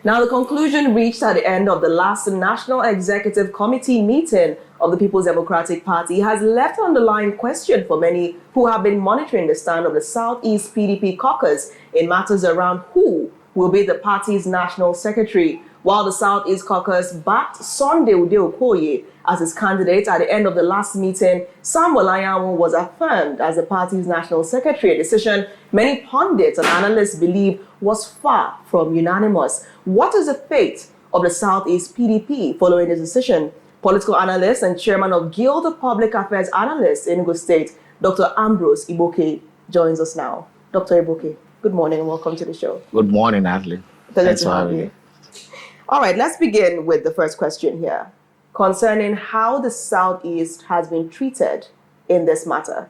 Now, the conclusion reached at the end of the last National Executive Committee meeting of the People's Democratic Party has left an underlying question for many who have been monitoring the stand of the Southeast PDP caucus in matters around who will be the party's national secretary. While the Southeast caucus backed Sunday Udeh Okoye as his candidate at the end of the last meeting, Samuel Anyanwu was affirmed as the party's national secretary, a decision many pundits and analysts believe was far from unanimous. What is the fate of the Southeast PDP following this decision? Political Analyst and Chairman of Guild of Public Affairs Analysts in Enugu State, Dr. Ambrose Igboke, joins us now. Dr. Igboke, good morning and welcome to the show. Good morning, Adley. Thanks for having me. All right, let's begin with the first question here concerning how the Southeast has been treated in this matter.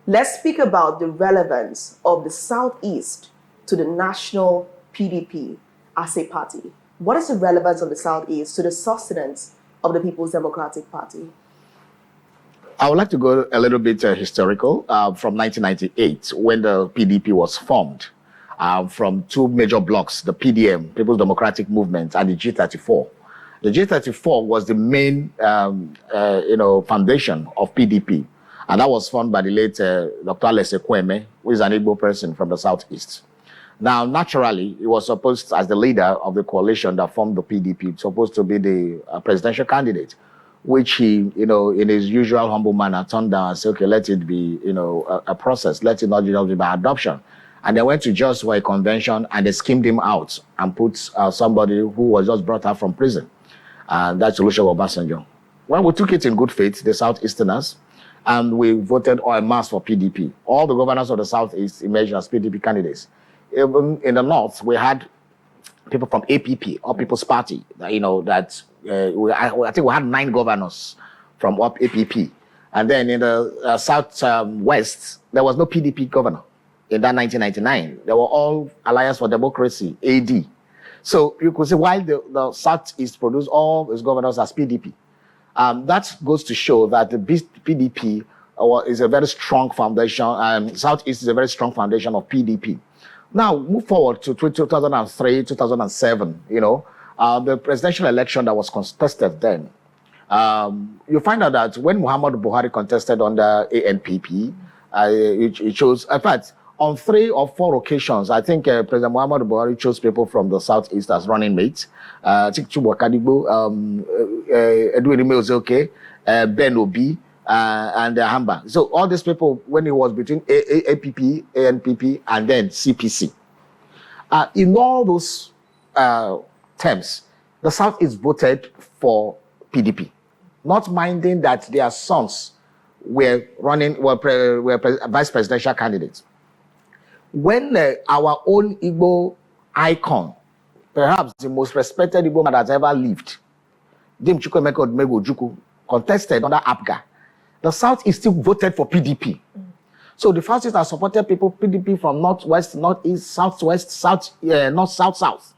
Let's speak about the relevance of the Southeast to the national PDP as a party. What is the relevance of the Southeast to the sustenance of the People's Democratic Party? I would like to go a little bit historical from 1998 when the PDP was formed. From two major blocks, the PDM, People's Democratic Movement, and the G34. The G34 was the main, foundation of PDP, and that was formed by the late Dr. Analysts, who is an Igbo person from the Southeast. Now, naturally, he was supposed, as the leader of the coalition that formed the PDP, supposed to be the presidential candidate, which he, in his usual humble manner, turned down and said, okay, let it be, a process. Let it not just be by adoption. And they went to just for a convention and they schemed him out and put somebody who was just brought out from prison. And that's Olusegun Obasanjo. When we took it in good faith, the Southeasterners, and we voted en masse for PDP. All the governors of the Southeast emerged as PDP candidates. Even in the North, we had people from APP, All People's Party, I think we had 9 governors from APP. And then in the Southwest, there was no PDP governor. In that 1999, they were all Alliance for Democracy, AD. So you could say while the Southeast produced all its governors as PDP, that goes to show that the PDP is a very strong foundation, Southeast is a very strong foundation of PDP. Now, move forward to 2003, 2007, the presidential election that was contested then. You find out that when Muhammadu Buhari contested under ANPP, it shows, in fact, on 3 or 4 occasions, I think President Muhammadu Buhari chose people from the Southeast as running mates. I think Chubu Akadigbo, Edwin Umeozoke, Ben Obi, and Hamba. So all these people, when he was between APP, ANPP, and then CPC. In all those terms, the Southeast voted for PDP, not minding that their sons were vice presidential candidates. When our own Igbo icon, perhaps the most respected Igbo man that has ever lived, Dim Chukwuemeka Odumegwu Ojukwu, contested under APGA, the Southeast still voted for PDP. So the Southeast has supported people, PDP from Northwest, Northeast, Southwest, North, South.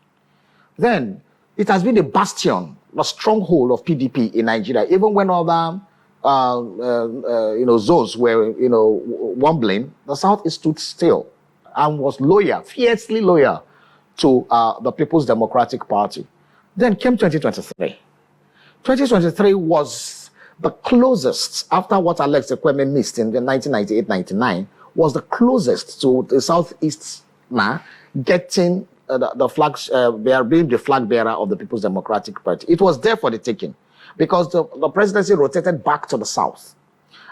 Then it has been a bastion, a stronghold of PDP in Nigeria, even when other zones were, wobbling, the Southeast stood still and was loyal, fiercely loyal to the People's Democratic Party. Then came 2023. 2023 was the closest, after what Alex Ekweme missed in the 1998-99, was the closest to the Southeast getting the flags, being the flag bearer of the People's Democratic Party. It was there for the taking because the presidency rotated back to the South.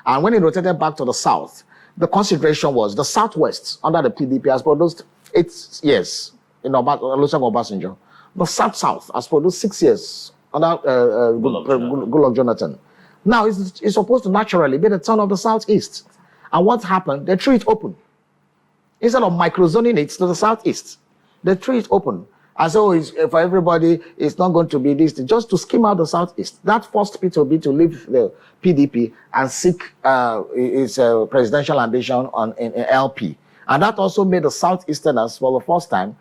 And when it rotated back to the South, the consideration was the Southwest under the PDP has produced 8 years in Olusegun Obasanjo. The South has produced 6 years under Goodluck Jonathan. Now it's supposed to naturally be the turn of the Southeast. And what happened? They threw it open. Instead of microzoning it to the Southeast, they threw it open. And so for everybody, it's not going to be this, just to skim out the Southeast. That forced Peter Obi to leave the PDP and seek his presidential ambition in LP. And that also made the Southeasterners, for the first time,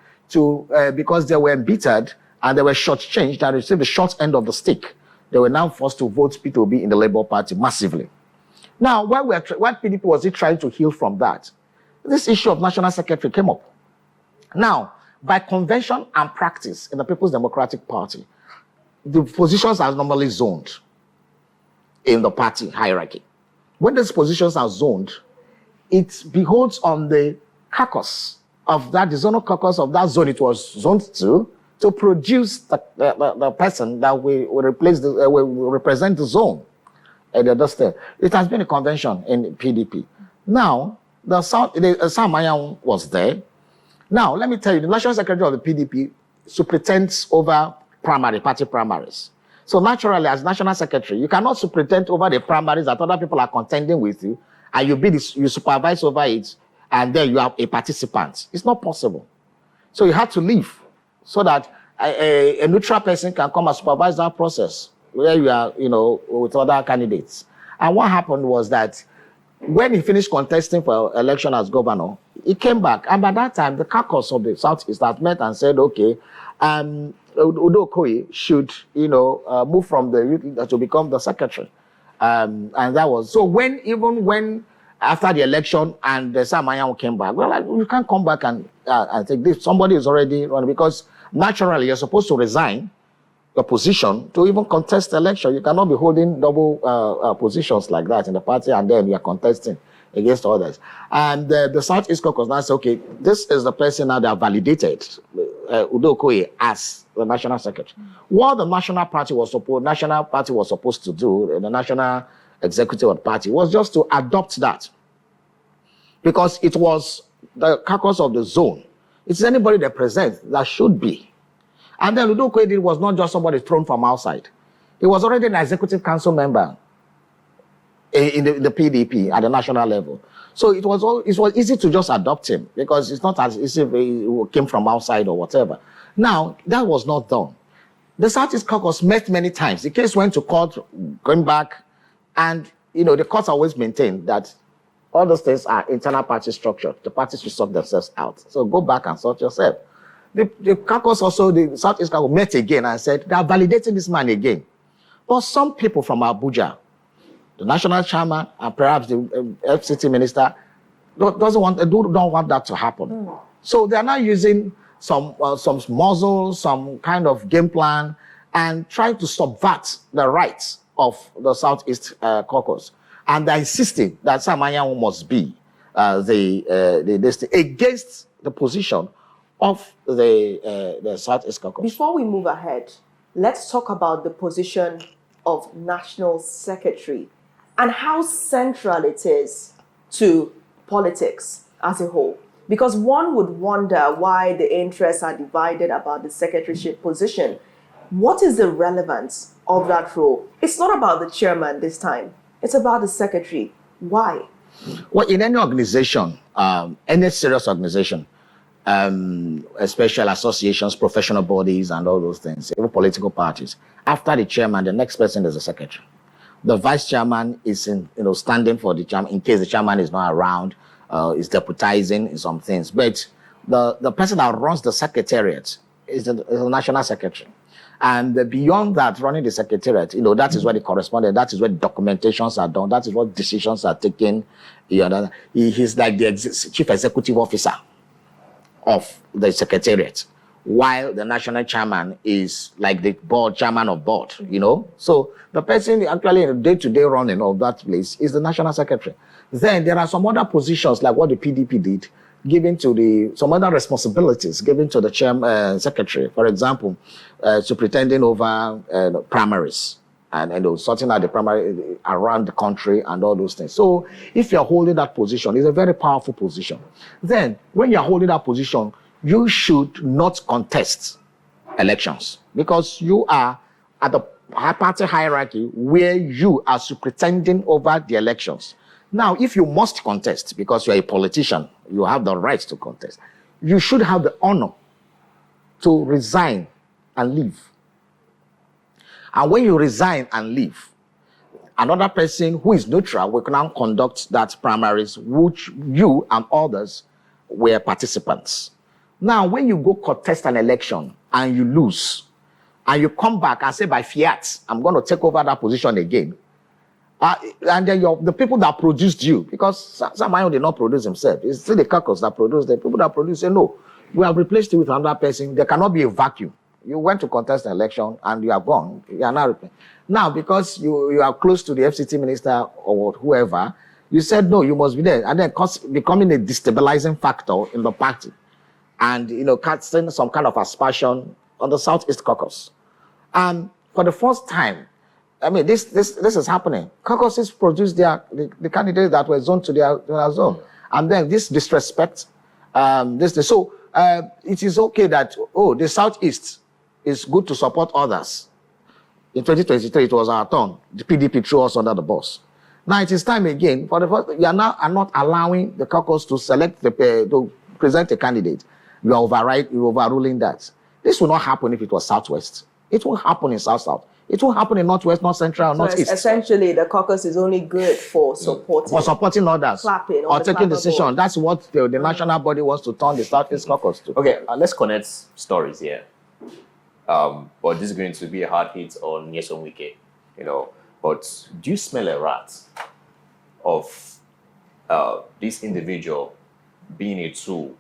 because they were embittered and they were shortchanged and received the short end of the stick, they were now forced to vote Peter Obi in the Labour Party massively. Now, while PDP was trying to heal from that, this issue of national secretary came up. Now, by convention and practice in the People's Democratic Party, the positions are normally zoned in the party hierarchy. When these positions are zoned, it beholds on the caucus of that, the zonal caucus of that zone it was zoned to produce the person that will replace will represent the zone at the other state. It has been a convention in PDP. Now, Samuel Anyanwu was there. Now, let me tell you, the National Secretary of the PDP superintends over party primaries. So naturally, as National Secretary, you cannot superintend over the primaries that other people are contending with you, and you supervise over it, and then you are a participant. It's not possible. So you had to leave so that a neutral person can come and supervise that process where you are, with other candidates. And what happened was that when he finished contesting for election as governor, he came back. And by that time, the caucus of the Southeast had met and said, okay, Udeh Okoye should, move from the youth to become the secretary. And that was, so even when after the election and Samuel Anyanwu came back, well, you can't come back and take this. Somebody is already running, because naturally you're supposed to resign your position to even contest the election. You cannot be holding double positions like that in the party and then you're contesting against others. And the Southeast Caucus now said, okay, this is the person now that validated Udeh Okoye as the national secretary. What the National Party was supposed to do, the National Executive of the party, was just to adopt that, because it was the caucus of the zone. It's anybody that presents that should be. And then Udeh Okoye was not just somebody thrown from outside. He was already an executive council member in the PDP at the national level. So it was easy to just adopt him, because it's not as easy if he came from outside or whatever. Now, that was not done. The Southeast Caucus met many times. The case went to court, going back, and the courts always maintain that all those things are internal party structure. The parties should sort themselves out. So go back and sort yourself. The caucus also, the Southeast Caucus met again and said they are validating this man again. But some people from Abuja, the national chairman and perhaps the FCT minister, don't want that to happen. So they are now using some muzzle, some kind of game plan, and trying to subvert the rights of the Southeast Caucus. And they're insisting that Samuel Anyanwu must be against the position of the Southeast Caucus. Before we move ahead, let's talk about the position of National Secretary and how central it is to politics as a whole. Because one would wonder why the interests are divided about the secretaryship position. What is the relevance of that role? It's not about the chairman this time. It's about the secretary. Why? Well, in any organization, any serious organization, especially associations, professional bodies, and all those things, even political parties, after the chairman, the next person is the secretary. The vice chairman is standing for the chairman in case the chairman is not around, is deputizing in some things. But the person that runs the secretariat is the national secretary. And beyond that, running the secretariat, that is where the correspondence, that is where the documentations are done, that is what decisions are taken. He's like the chief executive officer of the secretariat, while the national chairman is like the chairman of board, So the person actually in the day-to-day running of that place is the national secretary. Then there are some other positions like what the PDP did, given to some other responsibilities given to the secretary. For example, superintending over primaries and sorting out the primary around the country and all those things. So if you're holding that position, it's a very powerful position. Then when you're holding that position, you should not contest elections, because you are at the party hierarchy where you are superintending over the elections. Now, if you must contest, because you're a politician, you have the right to contest, you should have the honor to resign and leave. And when you resign and leave, another person who is neutral will now conduct that primaries, which you and others were participants. Now, when you go contest an election and you lose, and you come back and say, by fiat, I'm going to take over that position again, and then the people that produced you, because Samuel did not produce himself, it's still the caucus that produced the people that produce say, no, We have replaced it with another person. There cannot be a vacuum. You went to contest an election and you are gone. You are now because you are close to the FCT minister or whoever, you said no, you must be there, and then becoming a destabilizing factor in the party, and casting some kind of aspersion on the Southeast caucus. And for the first time, I mean, this is happening. Caucuses produce the candidates that were zoned to their zone, and then this disrespect. So it is okay that the Southeast is good to support others. In 2023, it was our turn. The PDP threw us under the bus. Now it is time again for the first. You are not allowing the caucus to select to present a candidate. You are overruling that. This will not happen if it was Southwest. It will happen in South. It will happen in Northwest, North Central, Northeast. Essentially, the caucus is only good for supporting others or taking decisions. That's what the national body wants to turn the Southeast caucus to. Okay, let's connect stories here. But this is going to be a hard hit on Nyesom Wike, But do you smell a rat of this individual being a tool?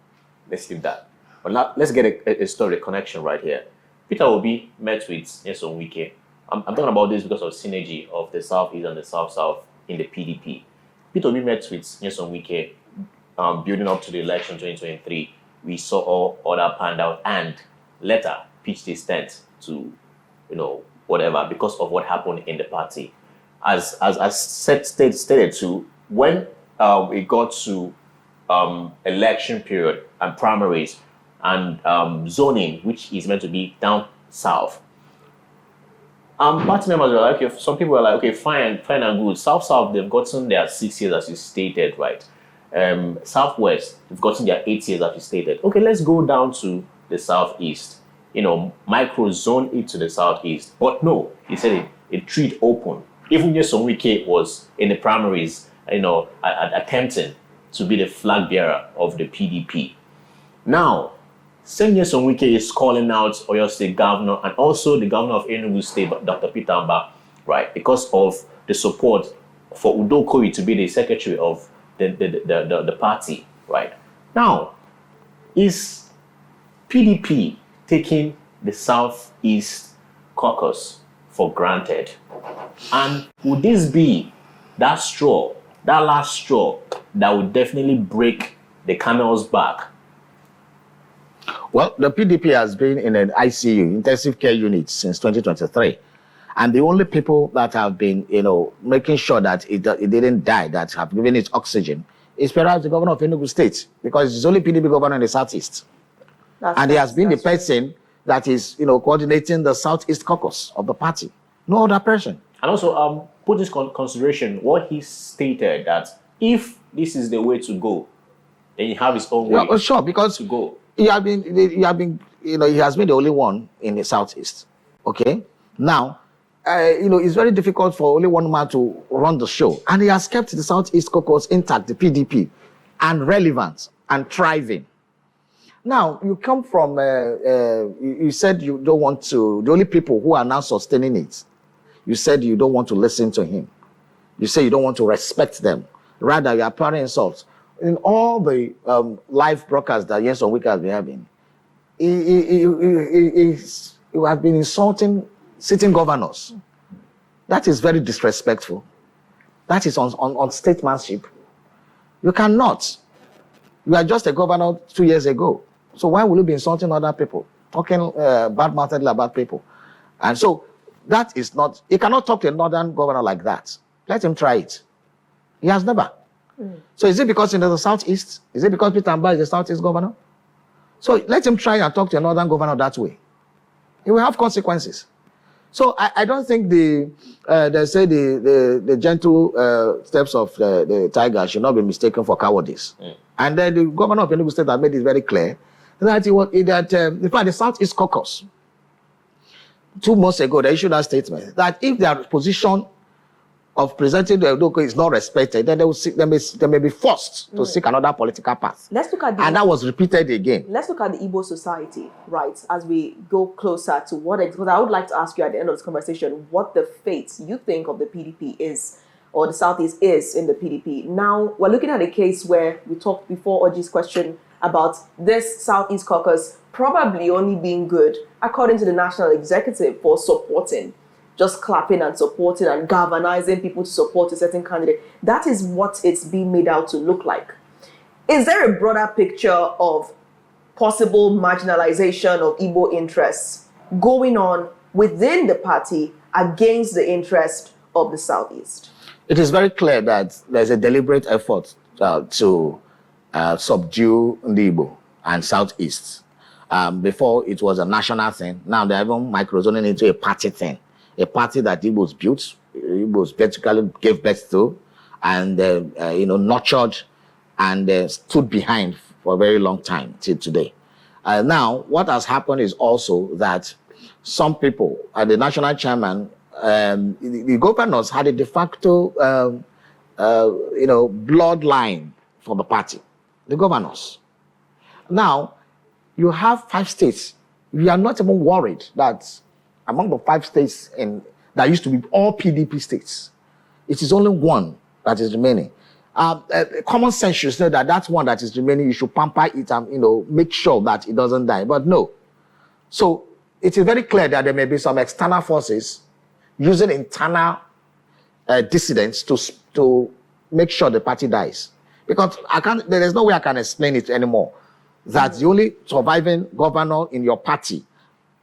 Let's leave that. But now, let's get a story connection right here. Peter Obi met with Nyesom Wike. I'm talking about this because of synergy of the Southeast and the South-South in the PDP. Peter Obi met with Nyesom Wike building up to the election 2023. We saw all that panned out and later pitched his tent to, whatever, because of what happened in the party. As stated too, when it got to election period and primaries and zoning, which is meant to be down south, party members were like, some people were like, okay, fine and good. South, they've gotten their 6 years, as you stated, right? Southwest, they've gotten their 8 years, as you stated. Okay, let's go down to the Southeast. Micro zone it to the Southeast. But no, he said it treat open. Even Nyesom Wike was in the primaries, attempting to be the flag bearer of the PDP. Now, Nyesom Wike is calling out Oyo State Governor and also the Governor of Enugu State, Dr. Peter Amba, right, because of the support for Udeh Okoye to be the secretary of the party, right. Now, is PDP taking the Southeast caucus for granted? And would this be that last straw that would definitely break the camel's back? Well, the PDP has been in an ICU, intensive care unit, since 2023. And the only people that have been, making sure that it didn't die, that have given it oxygen, is perhaps the governor of Enugu State, because it's only PDP governor in the Southeast. He has been the person that is, coordinating the Southeast caucus of the party. No other person. And also, put this consideration, what he stated, that if this is the way to go, then you have his own way. Yeah, sure, because to go. He has been the only one in the Southeast. Okay? Now, it's very difficult for only one man to run the show. And he has kept the Southeast caucus intact, the PDP, and relevant and thriving. Now, you come from, you said you don't want to, the only people who are now sustaining it, you said you don't want to listen to him. You say you don't want to respect them. Rather, you are pouring insults. In all the live broadcasts that Nyesom Wike has been having, he has been insulting sitting governors. That is very disrespectful. That is on statesmanship. You cannot. You are just a governor 2 years ago. So why will you be insulting other people? Talking bad-mouthedly about people. And so that is not, he cannot talk to a northern governor like that. Let him try it. He has never. So is it because in the Southeast? Is it because Peter Amba is the Southeast governor? So let him try and talk to a northern governor that way. It will have consequences. So I don't think they say the gentle steps of the tiger should not be mistaken for cowardice. And then the governor of Enugu State has made it very clear that in fact the Southeast caucus 2 months ago they issued that statement that if their position of presenting the Udeh Okoye is not respected, then they may be forced to seek another political path. Let's look at and that was repeated again. Let's look at the Igbo society, right, as we go closer to because I would like to ask you at the end of this conversation what the fate you think of the PDP is, or the Southeast is in the PDP. Now, we're looking at a case where we talked before Oji's question about this Southeast caucus probably only being good, according to the national executive, for supporting, just clapping and supporting and galvanizing people to support a certain candidate. That is what it's being made out to look like. Is there a broader picture of possible marginalization of Igbo interests going on within the party against the interest of the Southeast? It is very clear that there's a deliberate effort to subdue Igbo and Southeast. Before it was a national thing. Now they're even microzoning into a party thing. A party that Igbos built, Igbos basically gave birth to, and nurtured and stood behind for a very long time till today. Now, what has happened is also that some people, the national chairman, the governors had a de facto, bloodline for the party, the governors. Now, you have 5 states. We are not even worried that among the 5 states that used to be all PDP states, it is only one that is remaining. Common sense should say that that's one that is remaining. You should pamper it and make sure that it doesn't die. But no. So it is very clear that there may be some external forces using internal dissidents to make sure the party dies. Because there is no way I can explain it anymore. That the only surviving governor in your party,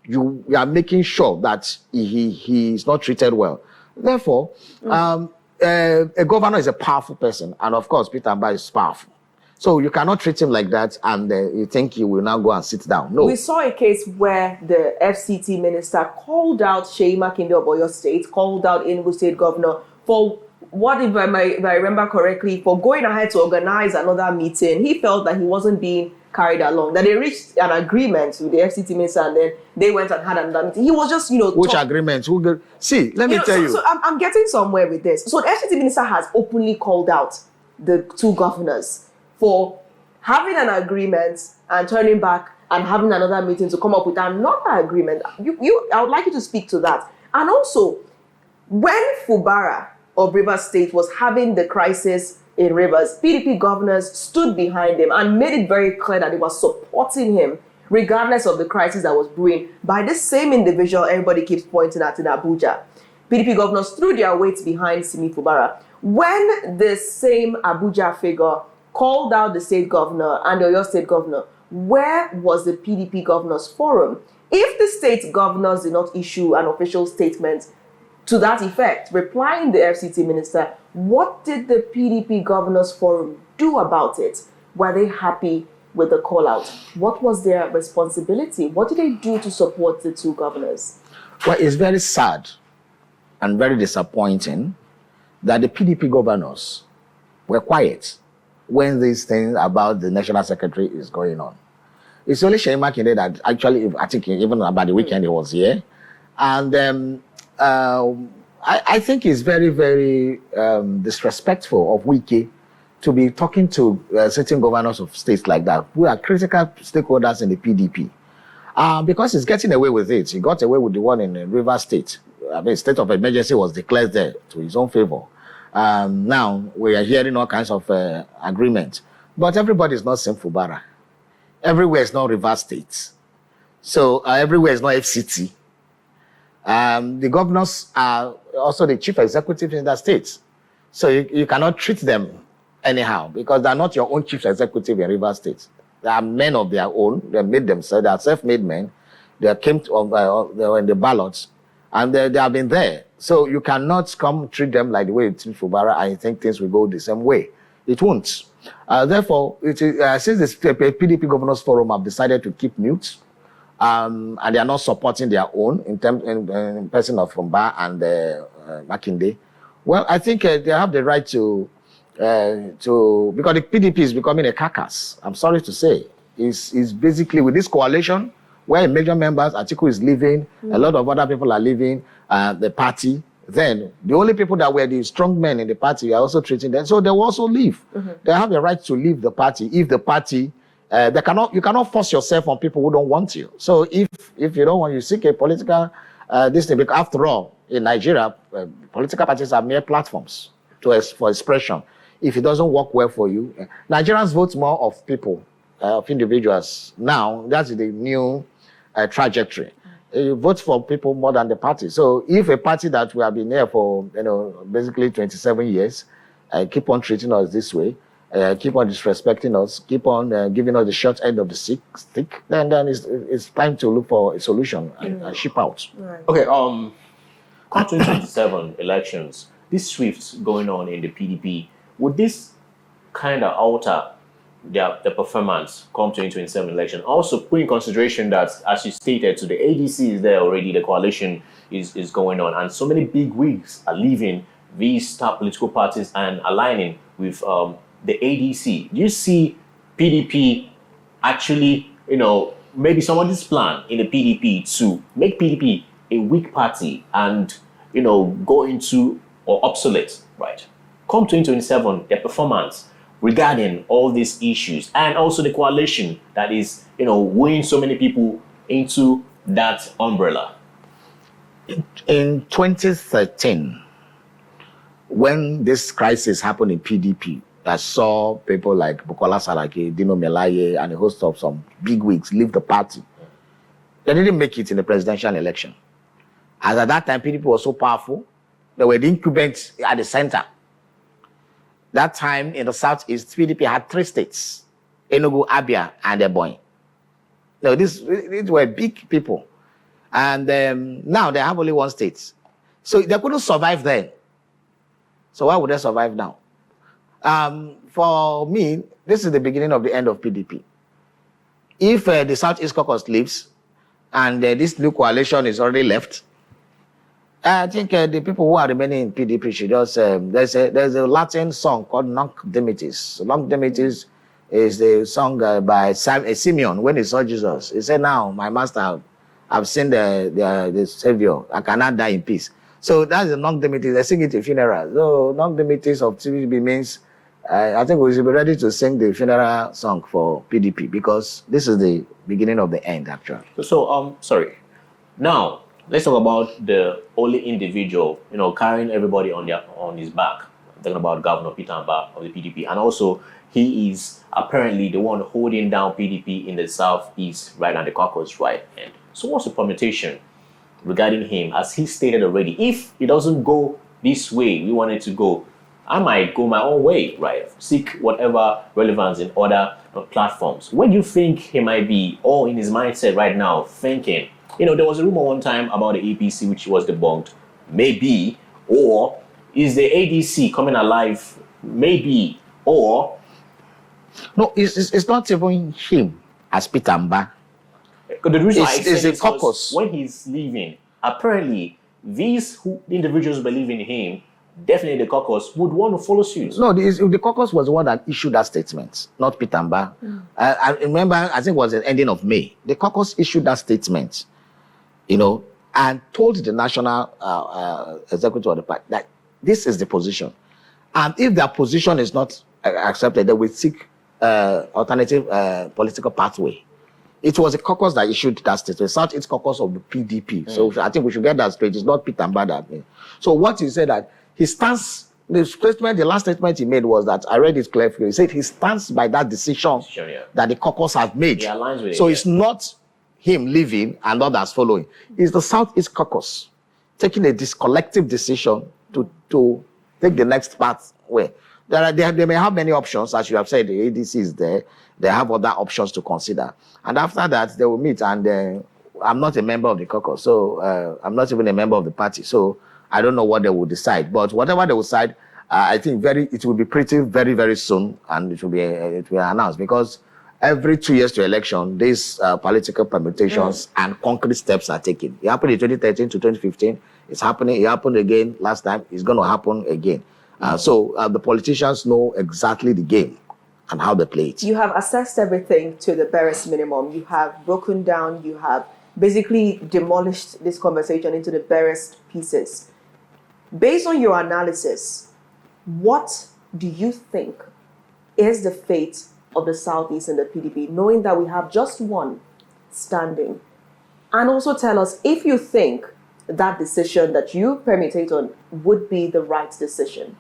you are making sure that he is not treated well. Therefore, a governor is a powerful person, and of course, Peter Mba is powerful. So you cannot treat him like that, and you think you will now go and sit down. No. We saw a case where the FCT minister called out Seyi Makinde of Oyo State, called out Enugu State Governor for what, if I remember correctly, for going ahead to organize another meeting. He felt that he wasn't being carried along, that they reached an agreement with the FCT minister, and then they went and had another meeting. He was just, Which agreement? See, let me tell you. So I'm getting somewhere with this. So the FCT minister has openly called out the 2 governors for having an agreement and turning back and having another meeting to come up with another agreement. I would like you to speak to that. And also, when Fubara of Rivers State was having the crisis in Rivers, PDP governors stood behind him and made it very clear that they were supporting him, regardless of the crisis that was brewing, by this same individual everybody keeps pointing at in Abuja. PDP governors threw their weight behind Simi Fubara. When the same Abuja figure called out the state governor and the Oyo State governor, where was the PDP governors forum? If the state governors did not issue an official statement to that effect, replying the FCT minister, what did the PDP Governors Forum do about it? Were they happy with the call out? What was their responsibility? What did they do to support the 2 governors? Well, it's very sad and very disappointing that the PDP governors were quiet when this thing about the national secretary is going on. It's only Seyi Makinde that actually, I think even about the weekend he was here. And I think it's very, very disrespectful of Wike to be talking to certain governors of states like that, who are critical stakeholders in the PDP. Because he's getting away with it. He got away with the one in Rivers State. I mean, state of emergency was declared there to his own favor. Now, we are hearing all kinds of agreements. But everybody is not Sim Fubara. Everywhere is not Rivers State. So everywhere is not FCT. The governors are also the chief executives in the states. So you cannot treat them anyhow, because they're not your own chief executive in Rivers State. They are men of their own. They made themselves. They are self-made men. They came they were in the ballots, and they have been there. So you cannot come treat them like the way you treat Fubara and you think things will go the same way. It won't. Therefore, since the PDP Governors Forum have decided to keep mute, and they are not supporting their own in person of Mba and Makinde, well, I think they have the right to because the PDP is becoming a caucus. I'm sorry to say, is basically with this coalition where major members, Atiku is leaving, a lot of other people are leaving the party. Then the only people that were the strong men in the party are also treating them, so they will also leave. They have the right to leave the party if the party. You cannot force yourself on people who don't want you. So if you don't want, you seek a political this thing. Because after all, in Nigeria, political parties are mere platforms for expression. If it doesn't work well for you, Nigerians vote more of people of individuals. Now, that's the new trajectory. You vote for people more than the party. So if a party that we have been here for, basically 27 years, keep on treating us this way, keep on disrespecting us, keep on giving us the short end of the stick, then it's time to look for a solution and ship out. Right. Okay, come 2027 elections, this shift going on in the PDP, would this kind of alter the performance come 2027 election? Also, put in consideration that, as you stated, so the ADC is there already, the coalition is going on, and so many big wigs are leaving these star political parties and aligning with the ADC. Do you see PDP actually, maybe somebody's plan in the PDP to make PDP a weak party and, go into or obsolete, right? Come 2027, their performance regarding all these issues and also the coalition that is, weighing so many people into that umbrella. In 2013, when this crisis happened in PDP, I saw people like Bukola Saraki, Dino Melaye, and a host of some big wigs leave the party. They didn't make it in the presidential election. As at that time, PDP was so powerful, they were the incumbents at the center. That time in the Southeast, PDP had 3 states, Enugu, Afia, and Ebonyi. These were big people. And now they have only 1 state. So they couldn't survive then. So why would they survive now? For me, this is the beginning of the end of PDP. If the Southeast Caucus leaves and this new coalition is already left, I think the people who are remaining in PDP should just, there's a Latin song called Nunc Dimittis. Nunc Dimittis is the song by Simeon when he saw Jesus. He said, now, my master, I've seen the Savior. I cannot die in peace. So that's the Nunc Dimittis. They sing it in funerals. So Nunc Dimittis of PDP means, I think we should be ready to sing the funeral song for PDP because this is the beginning of the end, actually. So, sorry. Now, let's talk about the only individual, carrying everybody on his back. I'm talking about Governor Peter Mbah of the PDP. And also, he is apparently the one holding down PDP in the Southeast, right, and the caucus right end. So what's the permutation regarding him? As he stated already, if it doesn't go this way we want it to go, I might go my own way, right? Seek whatever relevance in other platforms. Where do you think he might be, or in his mindset right now, thinking? There was a rumor one time about the APC, which was debunked. Maybe, or is the ADC coming alive? Maybe, or... No, it's not even him as Peter Mbah. The reason it's a caucus. When he's leaving, apparently, these individuals believe in him, definitely the caucus would want to follow suit. No, the caucus was the one that issued that statement, not Peter Mbah. I remember, I think it was the ending of May. The caucus issued that statement, and told the national executive of the party that this is the position. And if their position is not accepted, they will seek alternative political pathway. It was a caucus that issued that statement, Southeast Caucus of the PDP. So I think we should get that straight. It's not Peter Mbah that made. So what he said that he stands, the last statement he made was that, I read it clearly, he said he stands by that decision that the caucus has made. He aligns with it. So it's not him leaving and others following. It's the Southeast Caucus taking this collective decision to take the next pathway. They may have many options, as you have said, the ADC is there. They have other options to consider. And after that, they will meet. And I'm not a member of the caucus, so I'm not even a member of the party. So I don't know what they will decide. But whatever they will decide, I think it will be pretty very, very soon, and it will be announced. Because every 2 years to election, these political permutations and concrete steps are taken. It happened in 2013 to 2015. It's happening. It happened again last time. It's going to happen again. So the politicians know exactly the game and how they play it. You have assessed everything to the barest minimum. You have broken down, you have basically demolished this conversation into the barest pieces. Based on your analysis, what do you think is the fate of the Southeast and the PDP, knowing that we have just one standing? And also tell us if you think that decision that you permutate on would be the right decision.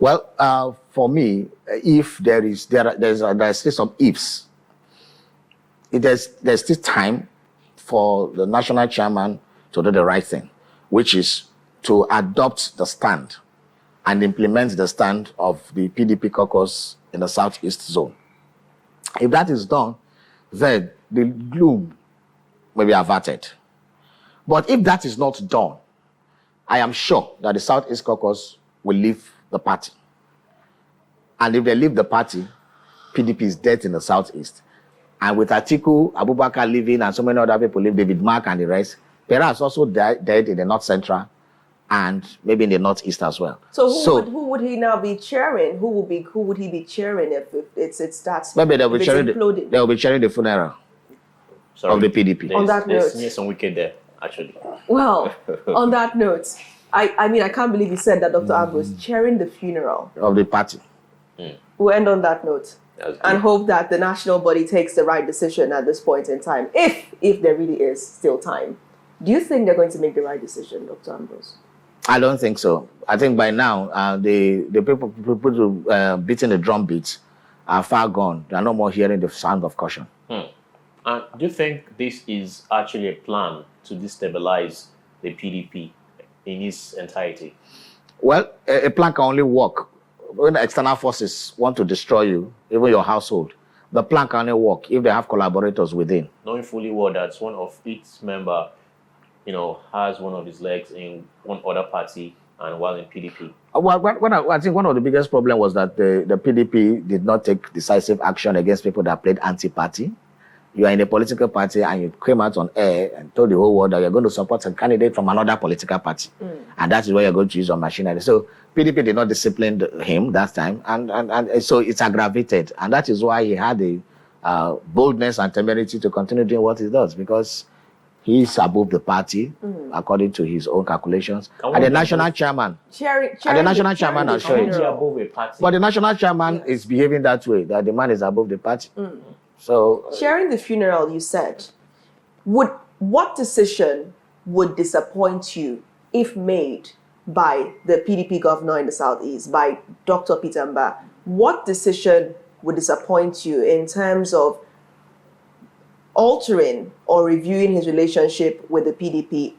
Well, for me, if there's still some ifs there's still time for the national chairman to do the right thing, which is to adopt the stand and implement the stand of the PDP caucus in the Southeast zone. If that is done, then the gloom may be averted. But if that is not done, I am sure that the Southeast caucus will leave the party. And if they leave the party, PDP is dead in the Southeast. And with Atiku, Abubakar leaving, and so many other people leave, David Mark and the rest, perhaps also dead in the North Central and maybe in the Northeast as well. So who would he now be chairing? Who would he be chairing if it's that? Maybe they'll be chairing the funeral of the PDP. On that note, there's some wicked there, actually. Well, on that note, I mean, I can't believe you said that, Dr. Ambrose, chairing the funeral of the party. We'll end on that note and hope that the national body takes the right decision at this point in time, if there really is still time. Do you think they're going to make the right decision, Dr. Ambrose? I don't think so. I think by now, the people beating the drum beats are far gone. They are no more hearing the sound of caution. Do you think this is actually a plan to destabilize the PDP in its entirety? Well, a plan can only work when external forces want to destroy you, even your household. The plan can only work if they have collaborators within. Knowing fully well that one of its member, has one of his legs in one other party and while in PDP. Well, I think one of the biggest problems was that the PDP did not take decisive action against people that played anti-party. You are in a political party and you came out on air and told the whole world that you're going to support a candidate from another political party. And that is where you're going to use your machinery. So PDP did not discipline him that time. And so it's aggravated. And that is why he had the boldness and temerity to continue doing what he does, because he's above the party, according to his own calculations. And the national chairman, I'm sure he's above a party. But the national chairman is behaving that way, that the man is above the party. So sharing the funeral, you said, what decision would disappoint you if made by the PDP governor in the Southeast, by Dr. Peter Mbah? What decision would disappoint you in terms of altering or reviewing his relationship with the PDP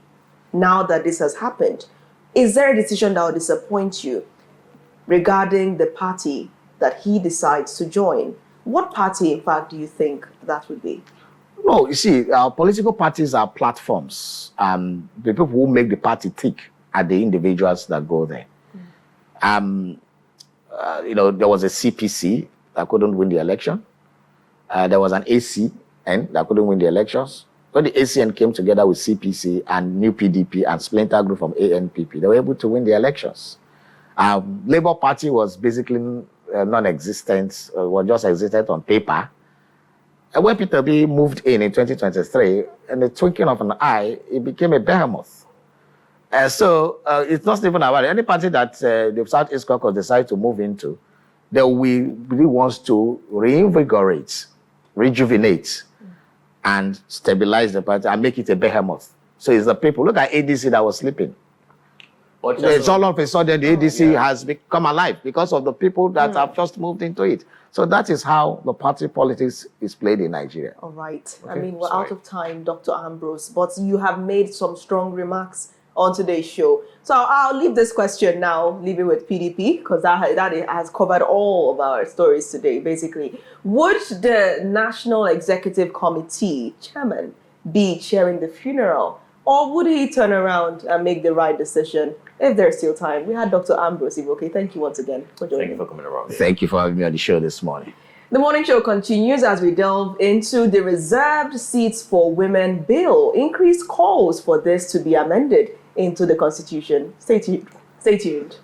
now that this has happened? Is there a decision that will disappoint you regarding the party that he decides to join? What party, in fact, do you think that would be? No, you see, our political parties are platforms. The people who make the party tick are the individuals that go there. There was a CPC that couldn't win the election. There was an ACN that couldn't win the elections. When the ACN came together with CPC and New PDP and splinter group from ANPP, they were able to win the elections. Labour Party was basically non-existent, was just existed on paper. And when Peter B moved in 2023, in the twinkling of an eye, it became a behemoth. So it's not even about it. Any party that the Southeast Caucus decides to move into, they really wants to reinvigorate, rejuvenate, and stabilize the party and make it a behemoth. So it's the people. Look at ADC that was sleeping. It's all of a sudden the ADC has become alive because of the people that have just moved into it. So that is how the party politics is played in Nigeria. All right. Okay. I mean, we're out of time, Dr. Ambrose, but you have made some strong remarks on today's show. So I'll leave this question now, leave it with PDP, because that has covered all of our stories today, basically. Would the National Executive Committee chairman be chairing the funeral, or would he turn around and make the right decision if there's still time? We had Dr. Ambrose Igboke. Thank you once again for joining. Thank you for coming around. Thank you for having me on the show this morning. The morning show continues as we delve into the reserved seats for women bill. Increased calls for this to be amended into the Constitution. Stay tuned. Stay tuned.